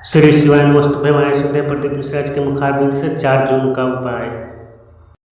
श्री शिवाय नमस्तुभ्यं। मैं सुधे प्रदीप मिश्रा के मुखारबिंद से 4 जून का उपाय।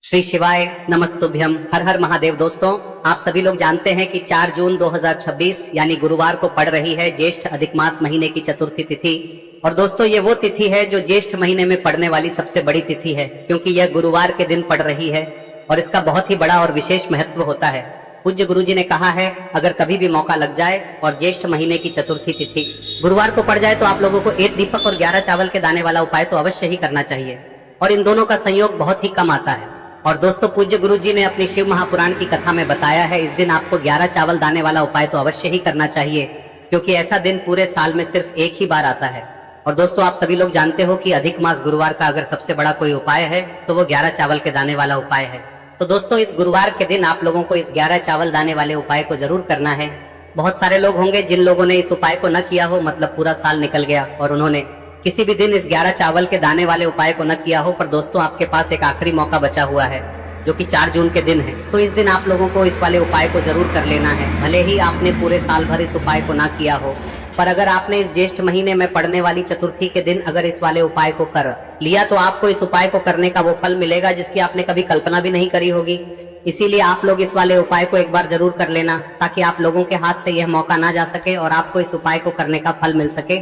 श्री शिवाय नमस्तुभ्यम। हर हर महादेव। दोस्तों, आप सभी लोग जानते हैं कि 4 जून 2026 यानी गुरुवार को पड़ रही है ज्येष्ठ अधिक मास महीने की चतुर्थी तिथि। और दोस्तों, ये वो तिथि है जो ज्येष्ठ महीने में पड़ने वाली सबसे बड़ी तिथि है, क्योंकि यह गुरुवार के दिन पड़ रही है और इसका बहुत ही बड़ा और विशेष महत्व होता है। पूज्य गुरुजी ने कहा है, अगर कभी भी मौका लग जाए और ज्येष्ठ महीने की चतुर्थी तिथि गुरुवार को पड़ जाए तो आप लोगों को 1 दीपक और 11 चावल के दाने वाला उपाय तो अवश्य ही करना चाहिए, और इन दोनों का संयोग बहुत ही कम आता है। और दोस्तों, पूज्य गुरुजी ने अपनी शिव महापुराण की कथा में बताया है, इस दिन आपको 11 चावल दाने वाला उपाय तो अवश्य ही करना चाहिए, क्योंकि ऐसा दिन पूरे साल में सिर्फ एक ही बार आता है। और दोस्तों, आप सभी लोग जानते हो कि अधिक मास गुरुवार का अगर सबसे बड़ा कोई उपाय है तो वो 11 चावल के दाने वाला उपाय है। तो दोस्तों, इस गुरुवार के दिन आप लोगों को इस 11 चावल दाने वाले उपाय को जरूर करना है। बहुत सारे लोग होंगे जिन लोगों ने इस उपाय को न किया हो, मतलब पूरा साल निकल गया और उन्होंने किसी भी दिन इस 11 चावल के दाने वाले उपाय को न किया हो। पर दोस्तों, आपके पास एक आखिरी मौका बचा हुआ है जो कि 4 जून के दिन है। तो इस दिन आप लोगों को इस वाले उपाय को जरूर कर लेना है, भले ही आपने पूरे साल भर इस उपाय को ना किया हो। पर अगर आपने इस ज्येष्ठ महीने में पड़ने वाली चतुर्थी के दिन अगर इस वाले उपाय को कर लिया तो आपको इस उपाय को करने का वो फल मिलेगा जिसकी आपने कभी कल्पना भी नहीं करी होगी। इसीलिए आप लोग इस वाले उपाय को एक बार जरूर कर लेना, ताकि आप लोगों के हाथ से यह मौका ना जा सके और आपको इस उपाय को करने का फल मिल सके।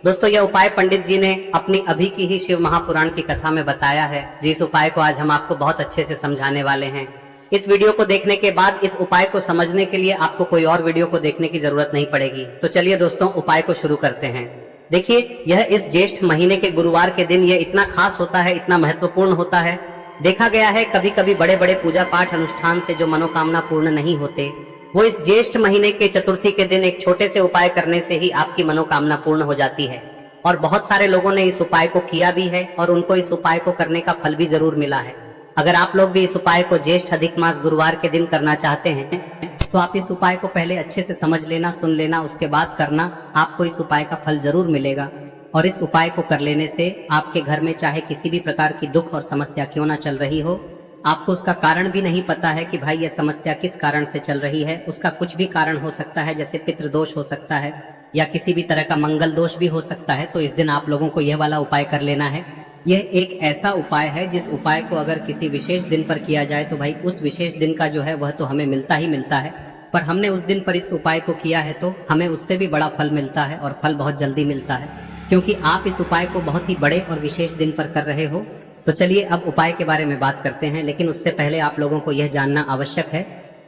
दोस्तों, यह उपाय पंडित जी ने अपनी अभी की ही शिव महापुराण की कथा में बताया है, जिस उपाय को आज हम आपको बहुत अच्छे से समझाने वाले हैं। इस वीडियो को देखने के बाद इस उपाय को समझने के लिए आपको कोई और वीडियो को देखने की जरूरत नहीं पड़ेगी। तो चलिए दोस्तों, उपाय को शुरू करते हैं। देखिए, यह इस ज्येष्ठ महीने के गुरुवार के दिन यह इतना खास होता है, इतना महत्वपूर्ण होता है। देखा गया है कभी कभी बड़े बड़े पूजा पाठ अनुष्ठान से जो मनोकामना पूर्ण नहीं होते, वो इस ज्येष्ठ महीने के चतुर्थी के दिन एक छोटे से उपाय करने से ही आपकी मनोकामना पूर्ण हो जाती है। और बहुत सारे लोगों ने इस उपाय को किया भी है और उनको इस उपाय को करने का फल भी जरूर मिला है। अगर आप लोग भी इस उपाय को ज्येष्ठ अधिक मास गुरुवार के दिन करना चाहते हैं तो आप इस उपाय को पहले अच्छे से समझ लेना, सुन लेना, उसके बाद करना। आपको इस उपाय का फल जरूर मिलेगा। और इस उपाय को कर लेने से आपके घर में चाहे किसी भी प्रकार की दुख और समस्या क्यों ना चल रही हो, आपको उसका कारण भी नहीं पता है कि भाई यह समस्या किस कारण से चल रही है, उसका कुछ भी कारण हो सकता है, जैसे पितृदोष हो सकता है या किसी भी तरह का मंगल दोष भी हो सकता है। तो इस दिन आप लोगों को यह वाला उपाय कर लेना है। यह एक ऐसा उपाय है जिस उपाय को अगर किसी विशेष दिन पर किया जाए तो भाई उस विशेष दिन का जो है वह तो हमें मिलता ही मिलता है। पर हमने उस दिन पर इस उपाय को किया है तो हमें उससे भी बड़ा फल मिलता है, और फल बहुत जल्दी मिलता है, क्योंकि आप इस उपाय को बहुत ही बड़े और विशेष दिन पर कर रहे हो। तो चलिए अब उपाय के बारे में बात करते हैं, लेकिन उससे पहले आप लोगों को यह जानना आवश्यक है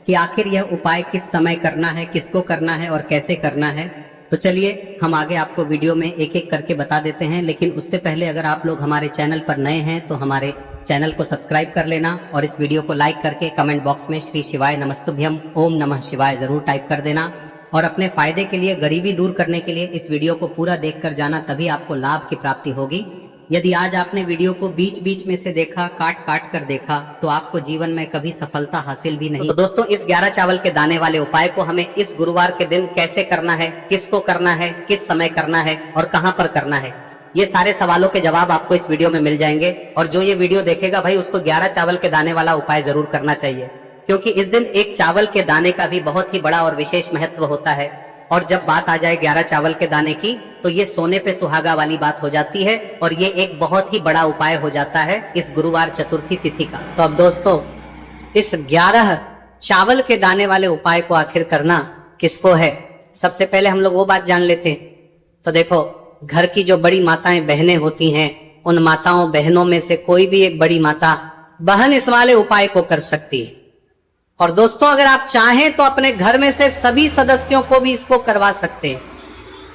कि आखिर यह उपाय किस समय करना है, किसको करना है और कैसे करना है। तो चलिए हम आगे आपको वीडियो में एक एक करके बता देते हैं, लेकिन उससे पहले अगर आप लोग हमारे चैनल पर नए हैं तो हमारे चैनल को सब्सक्राइब कर लेना और इस वीडियो को लाइक करके कमेंट बॉक्स में श्री शिवाय नमस्तुभ्यम ओम नमः शिवाय जरूर टाइप कर देना। और अपने फायदे के लिए, गरीबी दूर करने के लिए इस वीडियो को पूरा देख कर जाना, तभी आपको लाभ की प्राप्ति होगी। यदि आज आपने वीडियो को बीच बीच में से देखा, काट काट कर देखा, तो आपको जीवन में कभी सफलता हासिल भी नहीं। तो दोस्तों, इस 11 चावल के दाने वाले उपाय को हमें इस गुरुवार के दिन कैसे करना है, किसको करना है, किस समय करना है और कहां पर करना है, ये सारे सवालों के जवाब आपको इस वीडियो में मिल जाएंगे। और जो ये वीडियो देखेगा भाई उसको 11 चावल के दाने वाला उपाय जरूर करना चाहिए, क्योंकि इस दिन एक चावल के दाने का भी बहुत ही बड़ा और विशेष महत्व होता है। और जब बात आ जाए 11 चावल के दाने की तो ये सोने पे सुहागा वाली बात हो जाती है, और ये एक बहुत ही बड़ा उपाय हो जाता है इस गुरुवार चतुर्थी तिथि का। तो अब दोस्तों, इस 11 चावल के दाने वाले उपाय को आखिर करना किसको है, सबसे पहले हम लोग वो बात जान लेते हैं। तो देखो, घर की जो बड़ी माताएं बहनें होती हैं, उन माताओं बहनों में से कोई भी एक बड़ी माता बहन इस वाले उपाय को कर सकती है। और दोस्तों, अगर आप चाहें तो अपने घर में से सभी सदस्यों को भी इसको करवा सकते हैं।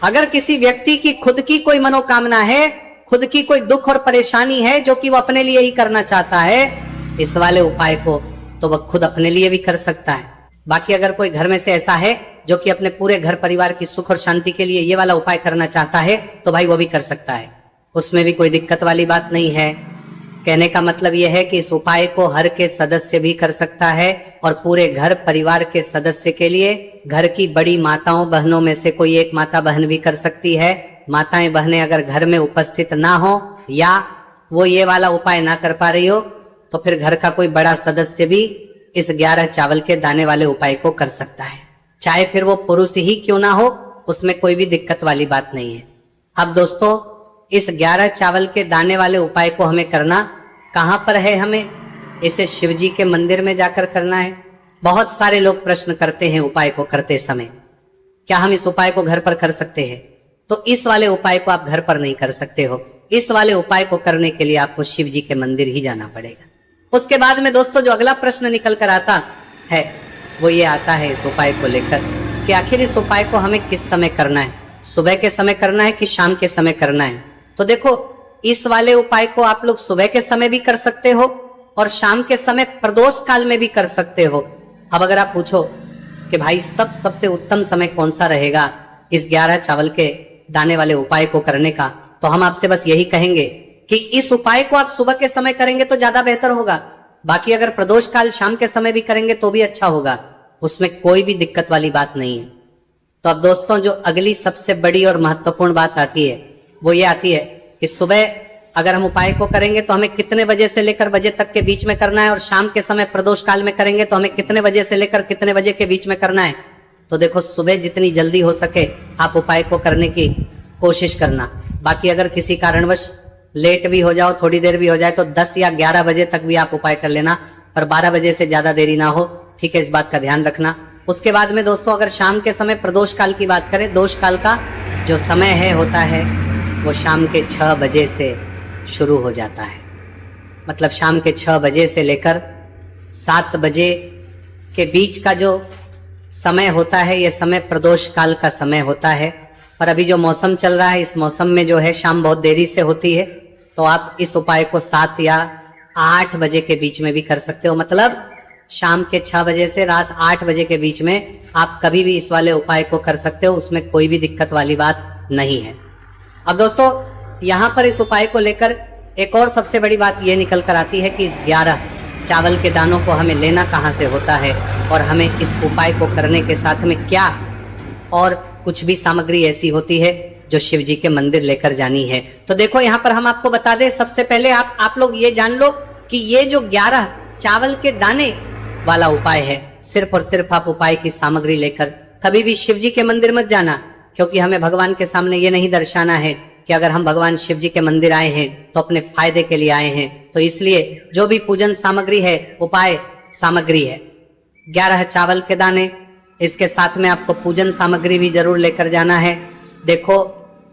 अगर किसी व्यक्ति की खुद की कोई मनोकामना है, खुद की कोई दुख और परेशानी है जो कि वो अपने लिए ही करना चाहता है इस वाले उपाय को, तो वह खुद अपने लिए भी कर सकता है। बाकी अगर कोई घर में से ऐसा है जो कि अपने पूरे घर परिवार की सुख और शांति के लिए ये वाला उपाय करना चाहता है, तो भाई वो भी कर सकता है, उसमें भी कोई दिक्कत वाली बात नहीं है। कहने का मतलब यह है कि इस उपाय को हर के सदस्य भी कर सकता है, और पूरे घर परिवार के सदस्य के लिए घर की बड़ी माताओं बहनों में से कोई एक माता बहन भी कर सकती है। माताएं बहनें अगर घर में उपस्थित ना हो या वो ये वाला उपाय ना कर पा रही हो, तो फिर घर का कोई बड़ा सदस्य भी इस 11 चावल के दाने वाले उपाय को कर सकता है, चाहे फिर वो पुरुष ही क्यों ना हो, उसमें कोई भी दिक्कत वाली बात नहीं है। अब दोस्तों, इस 11 चावल के दाने वाले उपाय को हमें करना कहाँ पर है? हमें इसे शिव जी के मंदिर में जाकर करना है। बहुत सारे लोग प्रश्न करते हैं उपाय को करते समय, क्या हम इस उपाय को घर पर कर सकते हैं? तो इस वाले उपाय को आप घर पर नहीं कर सकते हो। इस वाले उपाय को करने के लिए आपको शिव जी के मंदिर ही जाना पड़ेगा। उसके बाद में दोस्तों जो अगला प्रश्न निकल कर आता है वो ये आता है इस उपाय को लेकर कि आखिर इस उपाय को हमें किस समय करना है, सुबह के समय करना है कि शाम के समय करना है? तो देखो, इस वाले उपाय को आप लोग सुबह के समय भी कर सकते हो और शाम के समय प्रदोष काल में भी कर सकते हो। अब अगर आप पूछो कि भाई सबसे उत्तम समय कौन सा रहेगा इस 11 चावल के दाने वाले उपाय को करने का, तो हम आपसे बस यही कहेंगे कि इस उपाय को आप सुबह के समय करेंगे तो ज्यादा बेहतर होगा। बाकी अगर प्रदोष काल शाम के समय भी करेंगे तो भी अच्छा होगा, उसमें कोई भी दिक्कत वाली बात नहीं है। तो अब दोस्तों जो अगली सबसे बड़ी और महत्वपूर्ण बात आती है वो ये आती है कि सुबह अगर हम उपाय को करेंगे तो हमें कितने बजे से लेकर बजे तक के बीच में करना है, और शाम के समय प्रदोष काल में करेंगे तो हमें कितने बजे से लेकर कितने बजे के बीच में करना है। तो देखो, सुबह जितनी जल्दी हो सके आप उपाय को करने की कोशिश करना। बाकी अगर किसी कारणवश लेट भी हो जाओ, थोड़ी देर भी हो जाए, तो 10 या 11 बजे तक भी आप उपाय कर लेना, पर 12 बजे से ज्यादा देरी ना हो, ठीक है? इस बात का ध्यान रखना। उसके बाद में दोस्तों अगर शाम के समय प्रदोष काल की बात करें, दोष काल का जो समय है होता है वो शाम के 6 बजे से शुरू हो जाता है। मतलब शाम के 6 बजे से लेकर 7 बजे के बीच का जो समय होता है ये समय प्रदोष काल का समय होता है। पर अभी जो मौसम चल रहा है इस मौसम में जो है शाम बहुत देरी से होती है, तो आप इस उपाय को 7 या 8 बजे के बीच में भी कर सकते हो। मतलब शाम के 6 बजे से रात 8 बजे के बीच में आप कभी भी इस वाले उपाय को कर सकते हो, उसमें कोई भी दिक्कत वाली बात नहीं है। अब दोस्तों यहाँ पर इस उपाय को लेकर एक और सबसे बड़ी बात ये निकल कर आती है कि इस 11 चावल के दानों को हमें लेना कहाँ से होता है और हमें इस उपाय को करने के साथ में क्या और कुछ भी सामग्री ऐसी होती है जो शिव जी के मंदिर लेकर जानी है। तो देखो यहाँ पर हम आपको बता दें, सबसे पहले आप लोग ये जान लो कि ये जो 11 चावल के दाने वाला उपाय है, सिर्फ और सिर्फ आप उपाय की सामग्री लेकर कभी भी शिव जी के मंदिर मत जाना, क्योंकि हमें भगवान के सामने ये नहीं दर्शाना है कि अगर हम भगवान शिव जी के मंदिर आए हैं तो अपने फायदे के लिए आए हैं। तो इसलिए जो भी पूजन सामग्री है, उपाय सामग्री है 11 चावल के दाने, इसके साथ में आपको पूजन सामग्री भी जरूर लेकर जाना है। देखो,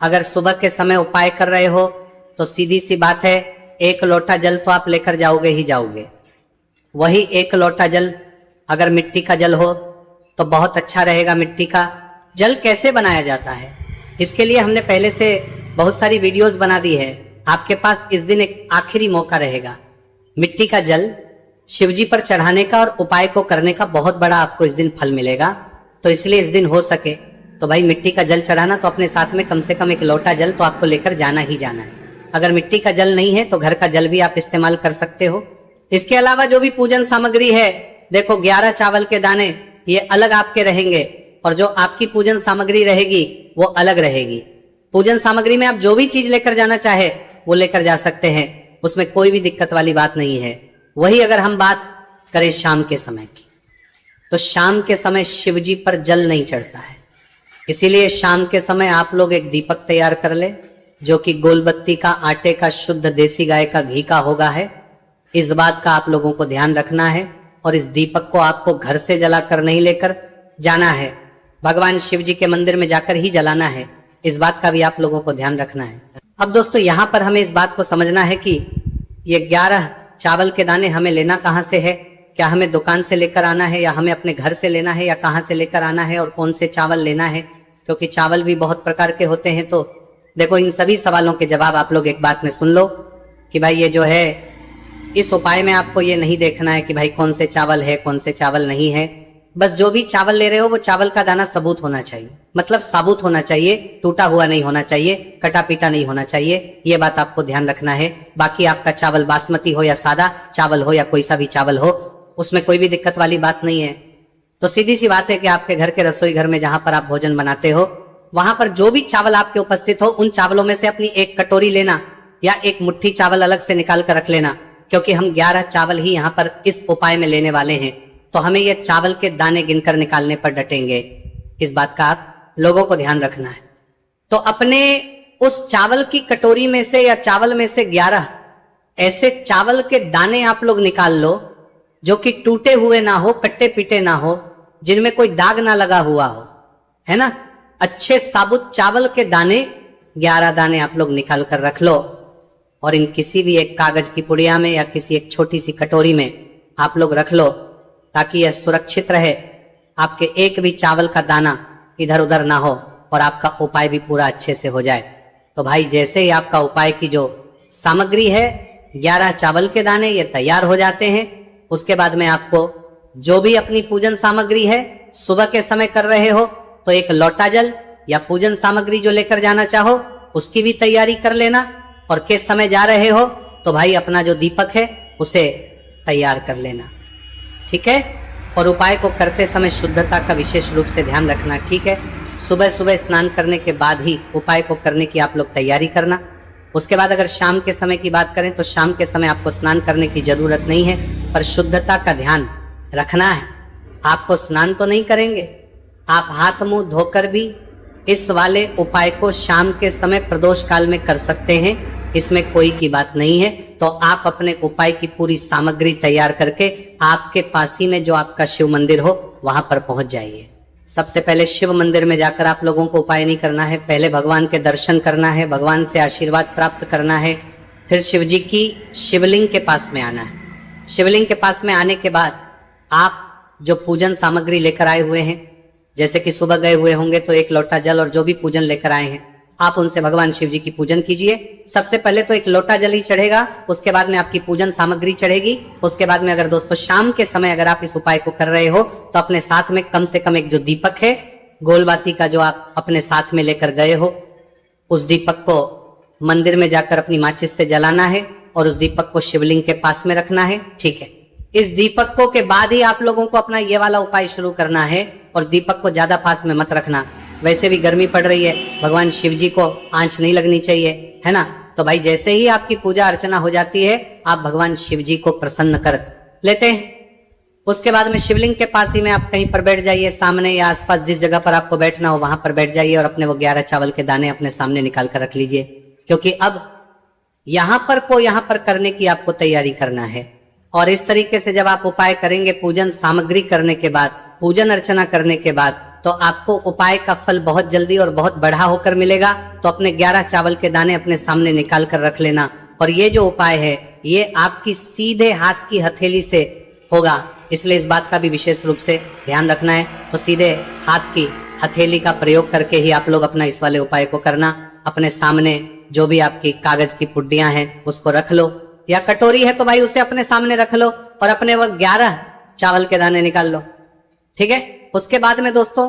अगर सुबह के समय उपाय कर रहे हो तो सीधी सी बात है, 1 लोटा जल तो आप लेकर जाओगे ही जाओगे। वही 1 लोटा जल अगर मिट्टी का जल हो तो बहुत अच्छा रहेगा। मिट्टी का जल कैसे बनाया जाता है, इसके लिए हमने पहले से बहुत सारी वीडियोस बना दी है। आपके पास इस दिन एक आखिरी मौका रहेगा मिट्टी का जल शिवजी पर चढ़ाने का और उपाय को करने का, बहुत बड़ा आपको इस दिन फल मिलेगा। तो इसलिए इस दिन हो सके तो भाई मिट्टी का जल चढ़ाना, तो अपने साथ में कम से कम 1 लोटा जल तो आपको लेकर जाना ही जाना है। अगर मिट्टी का जल नहीं है तो घर का जल भी आप इस्तेमाल कर सकते हो। इसके अलावा जो भी पूजन सामग्री है, देखो 11 चावल के दाने ये अलग आपके रहेंगे और जो आपकी पूजन सामग्री रहेगी वो अलग रहेगी। पूजन सामग्री में आप जो भी चीज लेकर जाना चाहे वो लेकर जा सकते हैं, उसमें कोई भी दिक्कत वाली बात नहीं है। वही अगर हम बात करें शाम के समय की, तो शाम के समय शिवजी पर जल नहीं चढ़ता है, इसीलिए शाम के समय आप लोग एक दीपक तैयार कर ले जो कि गोलबत्ती का, आटे का, शुद्ध देसी गाय का घी का होगा है। इस बात का आप लोगों को ध्यान रखना है और इस दीपक को आपको घर से जलाकर नहीं लेकर जाना है, भगवान शिव जी के मंदिर में जाकर ही जलाना है। इस बात का भी आप लोगों को ध्यान रखना है। अब दोस्तों यहाँ पर हमें इस बात को समझना है कि ये 11 चावल के दाने हमें लेना कहाँ से है, क्या हमें दुकान से लेकर आना है या हमें अपने घर से लेना है या कहाँ से लेकर आना है और कौन से चावल लेना है, क्योंकि चावल भी बहुत प्रकार के होते हैं। तो देखो, इन सभी सवालों के जवाब आप लोग एक बात में सुन लो कि भाई ये जो है इस उपाय में आपको ये नहीं देखना है कि भाई कौन से चावल है कौन से चावल नहीं है। बस जो भी चावल ले रहे हो वो चावल का दाना सबूत होना चाहिए, मतलब साबुत होना चाहिए, टूटा हुआ नहीं होना चाहिए, कटा पीटा नहीं होना चाहिए। ये बात आपको ध्यान रखना है। बाकी आपका चावल बासमती हो या सादा चावल हो या कोई सा भी चावल हो, उसमें कोई भी दिक्कत वाली बात नहीं है। तो सीधी सी बात है कि आपके घर के रसोई घर में जहां पर आप भोजन बनाते हो वहां पर जो भी चावल आपके उपस्थित हो उन चावलों में से अपनी 1 कटोरी लेना या 1 मुट्ठी चावल अलग से निकाल कर रख लेना, क्योंकि हम 11 चावल ही यहाँ पर इस उपाय में लेने वाले हैं। तो हमें ये चावल के दाने गिनकर निकालने पर डटेंगे। इस बात का आप लोगों को ध्यान रखना है। तो अपने उस चावल की कटोरी में से या चावल में से 11 ऐसे चावल के दाने आप लोग निकाल लो जो कि टूटे हुए ना हो, कट्टे पीटे ना हो, जिनमें कोई दाग ना लगा हुआ हो, है ना। अच्छे साबुत चावल के दाने 11 दाने आप लोग निकाल कर रख लो और इन किसी भी एक कागज की पुड़िया में या किसी एक छोटी सी कटोरी में आप लोग रख लो ताकि यह सुरक्षित रहे, आपके एक भी चावल का दाना इधर उधर ना हो और आपका उपाय भी पूरा अच्छे से हो जाए। तो भाई जैसे ही आपका उपाय की जो सामग्री है 11 चावल के दाने ये तैयार हो जाते हैं, उसके बाद में आपको जो भी अपनी पूजन सामग्री है सुबह के समय कर रहे हो तो एक लोटा जल या पूजन सामग्री जो लेकर जाना चाहो उसकी भी तैयारी कर लेना, और किस समय जा रहे हो तो भाई अपना जो दीपक है उसे तैयार कर लेना, ठीक है। और उपाय को करते समय शुद्धता का विशेष रूप से ध्यान रखना, ठीक है। सुबह सुबह स्नान करने के बाद ही उपाय को करने की आप लोग तैयारी करना। उसके बाद अगर शाम के समय की बात करें तो शाम के समय आपको स्नान करने की जरूरत नहीं है, पर शुद्धता का ध्यान रखना है। आपको स्नान तो नहीं करेंगे, आप हाथ मुंह धोकर भी इस वाले उपाय को शाम के समय प्रदोष काल में कर सकते हैं, इसमें कोई की बात नहीं है। तो आप अपने उपाय की पूरी सामग्री तैयार करके आपके पास ही में जो आपका शिव मंदिर हो वहां पर पहुंच जाइए। सबसे पहले शिव मंदिर में जाकर आप लोगों को उपाय नहीं करना है, पहले भगवान के दर्शन करना है, भगवान से आशीर्वाद प्राप्त करना है, फिर शिव जी की शिवलिंग के पास में आना है। शिवलिंग के पास में आने के बाद आप जो पूजन सामग्री लेकर आए हुए हैं, जैसे कि सुबह गए हुए होंगे तो एक लोटा जल और जो भी पूजन लेकर आए हैं आप उनसे भगवान शिव जी की पूजन कीजिए। सबसे पहले तो एक लोटा जल ही चढ़ेगा, उसके बाद में आपकी पूजन सामग्री चढ़ेगी। उसके बाद में अगर दोस्तों शाम के समय अगर आप इस उपाय को कर रहे हो तो अपने साथ में कम से कम एक जो दीपक है गोलबाती का जो आप अपने साथ में लेकर गए हो, उस दीपक को मंदिर में जाकर अपनी माचिस से जलाना है और उस दीपक को शिवलिंग के पास में रखना है, ठीक है। इस दीपकों के बाद ही आप लोगों को अपना ये वाला उपाय शुरू करना है और दीपक को ज्यादा पास में मत रखना, वैसे भी गर्मी पड़ रही है, भगवान शिव जी को आंच नहीं लगनी चाहिए, है ना। तो भाई जैसे ही आपकी पूजा अर्चना हो जाती है आप भगवान शिव जी को प्रसन्न कर लेते हैं। उसके बाद में शिवलिंग के पास ही में आप कहीं पर बैठ जाइए, सामने या आसपास जिस जगह पर आपको बैठना हो वहां पर बैठ जाइए और अपने वो 11 चावल के दाने अपने सामने निकाल कर रख लीजिए, क्योंकि अब यहां पर करने की आपको तैयारी करना है। और इस तरीके से जब आप उपाय करेंगे पूजन सामग्री करने के बाद, पूजन अर्चना करने के बाद, तो आपको उपाय का फल बहुत जल्दी और बहुत बढ़ा होकर मिलेगा। तो अपने 11 चावल के दाने अपने सामने निकाल कर रख लेना। और ये जो उपाय है ये आपकी सीधे हाथ की हथेली से होगा, इसलिए इस बात का भी विशेष रूप से ध्यान रखना है। तो सीधे हाथ की हथेली का प्रयोग करके ही आप लोग अपना इस वाले उपाय को करना। अपने सामने जो भी आपकी कागज की पुड्डियां हैं उसको रख लो, या कटोरी है तो भाई उसे अपने सामने रख लो और अपने वो 11 चावल के दाने निकाल लो, ठीक है। उसके बाद में दोस्तों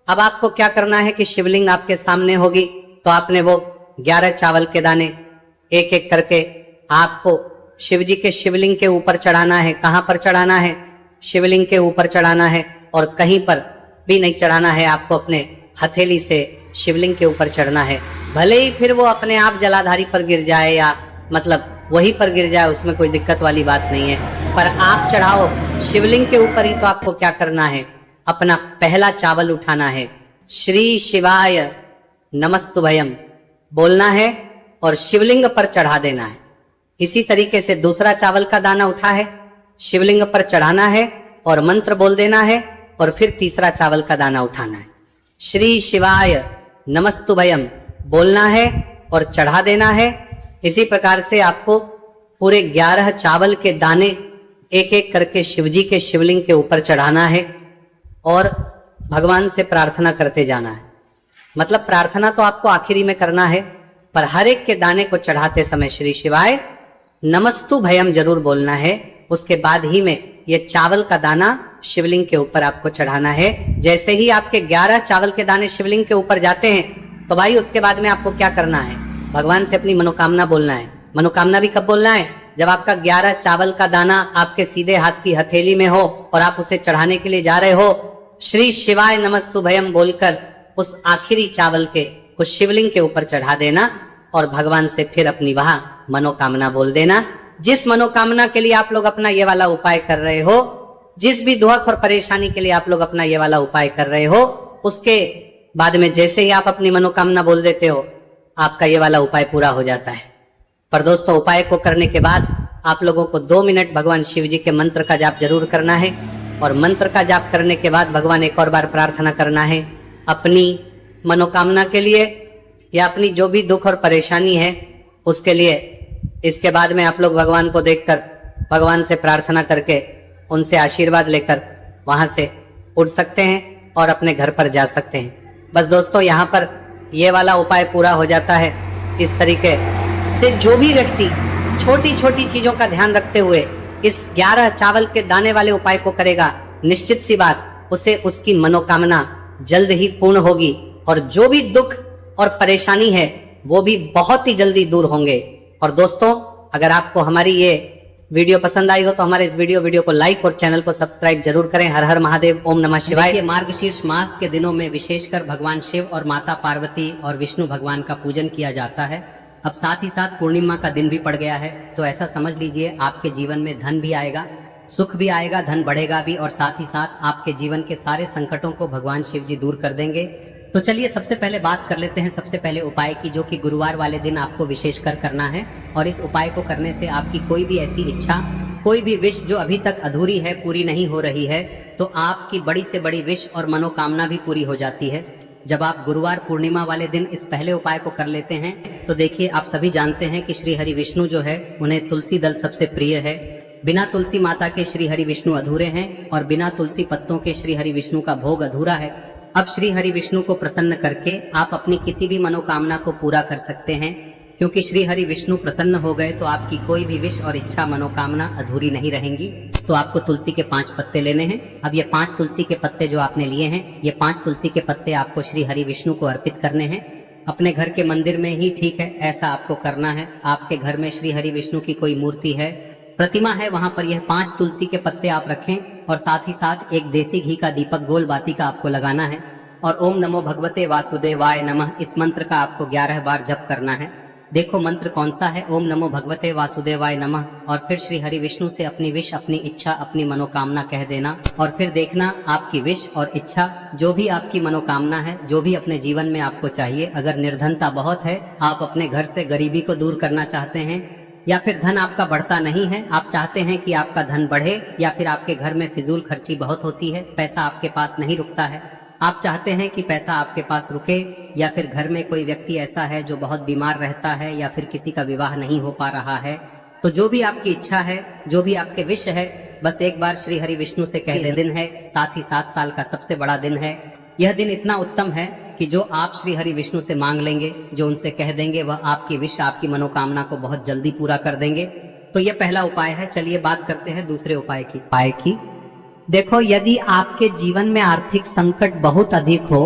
अब आपको क्या करना है कि शिवलिंग आपके सामने होगी, तो आपने वो 11 चावल के दाने एक एक करके आपको शिव जी के शिवलिंग के ऊपर चढ़ाना है। कहां पर चढ़ाना है? शिवलिंग के ऊपर चढ़ाना है, और कहीं पर भी नहीं चढ़ाना है, आपको अपने हथेली से शिवलिंग के ऊपर चढ़ना है। भले ही फिर वो अपने आप जलाधारी पर गिर जाए या मतलब वहीं पर गिर जाए, उसमें कोई दिक्कत वाली बात नहीं है, पर आप चढ़ाओ शिवलिंग के ऊपर ही। तो आपको क्या करना है, अपना पहला चावल उठाना है, श्री शिवाय नमस्तुभयम बोलना है और शिवलिंग पर चढ़ा देना है। इसी तरीके से दूसरा चावल का दाना उठा है, शिवलिंग पर चढ़ाना है और मंत्र बोल देना है, और फिर तीसरा चावल का दाना उठाना है, श्री शिवाय नमस्तुभयम बोलना है और चढ़ा देना है। इसी प्रकार से आपको पूरे 11 चावल के दाने एक एक करके शिवजी के शिवलिंग के ऊपर चढ़ाना है और भगवान से प्रार्थना करते जाना है। मतलब प्रार्थना तो आपको आखिरी में करना है, पर हर एक के दाने को चढ़ाते समय श्री शिवाय नमस्तु भयम जरूर बोलना है। उसके बाद ही में ये चावल का दाना शिवलिंग के ऊपर आपको चढ़ाना है। जैसे ही आपके 11 चावल के दाने शिवलिंग के ऊपर जाते हैं तो भाई उसके बाद में आपको क्या करना है, भगवान से अपनी मनोकामना बोलना है। मनोकामना भी कब बोलना है? जब आपका 11 चावल का दाना आपके सीधे हाथ की हथेली में हो और आप उसे चढ़ाने के लिए जा रहे हो, श्री शिवाय नमस्तुभयम बोलकर उस आखिरी चावल के कुछ शिवलिंग के ऊपर चढ़ा देना और भगवान से फिर अपनी वहां मनोकामना बोल देना। जिस मनोकामना के लिए आप लोग अपना ये वाला उपाय कर रहे हो, जिस भी दुख और परेशानी के लिए आप लोग अपना ये वाला उपाय कर रहे हो, उसके बाद में जैसे ही आप अपनी मनोकामना बोल देते हो आपका ये वाला उपाय पूरा हो जाता है। पर दोस्तों, उपाय को करने के बाद आप लोगों को 2 मिनट भगवान शिव जी के मंत्र का जाप जरूर करना है। और मंत्र का जाप करने के बाद भगवान एक और बार प्रार्थना करना है अपनी मनोकामना के लिए या अपनी जो भी दुख और परेशानी है उसके लिए। इसके बाद में आप लोग भगवान को देखकर, भगवान से प्रार्थना करके, उनसे आशीर्वाद लेकर वहां से उठ सकते हैं और अपने घर पर जा सकते हैं। बस दोस्तों, यहाँ पर ये वाला उपाय पूरा हो जाता है। इस तरीके से जो भी व्यक्ति छोटी छोटी चीजों का ध्यान रखते हुए इस 11 चावल के दाने वाले उपाय को करेगा, निश्चित सी बात उसे उसकी मनोकामना जल्द ही पूर्ण होगी और जो भी दुख और परेशानी है वो भी बहुत ही जल्दी दूर होंगे। और दोस्तों, अगर आपको हमारी ये वीडियो पसंद आई हो तो हमारे इस वीडियो को लाइक और चैनल को सब्सक्राइब जरूर करें। हर हर महादेव, ओम नमः शिवाय। मार्गशीर्ष मास के दिनों में विशेषकर भगवान शिव और माता पार्वती और विष्णु भगवान का पूजन किया जाता है। अब साथ ही साथ पूर्णिमा का दिन भी पड़ गया है, तो ऐसा समझ लीजिए आपके जीवन में धन भी आएगा, सुख भी आएगा, धन बढ़ेगा भी और साथ ही साथ आपके जीवन के सारे संकटों को भगवान शिव जी दूर कर देंगे। तो चलिए सबसे पहले बात कर लेते हैं सबसे पहले उपाय की, जो कि गुरुवार वाले दिन आपको विशेषकर करना है। और इस उपाय को करने से आपकी कोई भी ऐसी इच्छा, कोई भी विश जो अभी तक अधूरी है, पूरी नहीं हो रही है, तो आपकी बड़ी से बड़ी विश और मनोकामना भी पूरी हो जाती है जब आप गुरुवार पूर्णिमा वाले दिन इस पहले उपाय को कर लेते हैं। तो देखिए, आप सभी जानते हैं कि श्री हरि विष्णु जो है उन्हें तुलसी दल सबसे प्रिय है। बिना तुलसी माता के श्री हरि विष्णु अधूरे हैं और बिना तुलसी पत्तों के श्री हरि विष्णु का भोग अधूरा है। अब श्री हरि विष्णु को प्रसन्न करके आप अपनी किसी भी मनोकामना को पूरा कर सकते हैं, क्योंकि श्री हरि विष्णु प्रसन्न हो गए तो आपकी कोई भी विश और इच्छा, मनोकामना अधूरी नहीं रहेंगी। तो आपको तुलसी के 5 पत्ते लेने हैं। अब ये 5 तुलसी के पत्ते जो आपने लिए हैं, ये 5 तुलसी के पत्ते आपको श्री हरि विष्णु को अर्पित करने हैं। अपने घर के मंदिर में ही ठीक है, ऐसा आपको करना है। आपके घर में श्री हरि विष्णु की कोई मूर्ति है, प्रतिमा है, वहां पर यह 5 तुलसी के पत्ते आप रखें और साथ ही साथ एक देसी घी का दीपक गोल बाती का आपको लगाना है। और ओम नमो भगवते वासुदेवाय नमः इस मंत्र का आपको 11 बार जप करना है। देखो मंत्र कौन सा है, ओम नमो भगवते वासुदेवाय नमः। और फिर श्री हरि विष्णु से अपनी विश, अपनी इच्छा, अपनी मनोकामना कह देना और फिर देखना आपकी विश और इच्छा, जो भी आपकी मनोकामना है, जो भी अपने जीवन में आपको चाहिए। अगर निर्धनता बहुत है, आप अपने घर से गरीबी को दूर करना चाहते हैं, या फिर धन आपका बढ़ता नहीं है, आप चाहते हैं कि आपका धन बढ़े, या फिर आपके घर में फिजूल खर्ची बहुत होती है, पैसा आपके पास नहीं रुकता है, आप चाहते हैं कि पैसा आपके पास रुके, या फिर घर में कोई व्यक्ति ऐसा है जो बहुत बीमार रहता है, या फिर किसी का विवाह नहीं हो पा रहा है, तो जो भी आपकी इच्छा है, जो भी आपके विश है, बस एक बार श्री हरि विष्णु से कह दें। दिन है, साथ ही 7 साल का सबसे बड़ा दिन है। यह दिन इतना उत्तम है कि जो आप श्री हरि विष्णु से मांग लेंगे, जो उनसे कह देंगे, वह आपकी विश, आपकी मनोकामना को बहुत जल्दी पूरा कर देंगे। तो यह पहला उपाय है। चलिए बात करते हैं दूसरे उपाय की। देखो, यदि आपके जीवन में आर्थिक संकट बहुत अधिक हो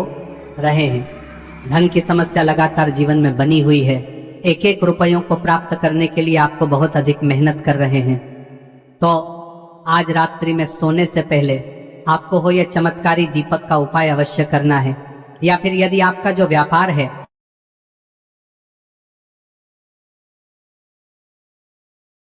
रहे हैं, धन की समस्या लगातार जीवन में बनी हुई है, एक एक रुपयों को प्राप्त करने के लिए आपको बहुत अधिक मेहनत कर रहे हैं, तो आज रात्रि में सोने से पहले आपको हो यह चमत्कारी दीपक का उपाय अवश्य करना है। या फिर यदि आपका जो व्यापार है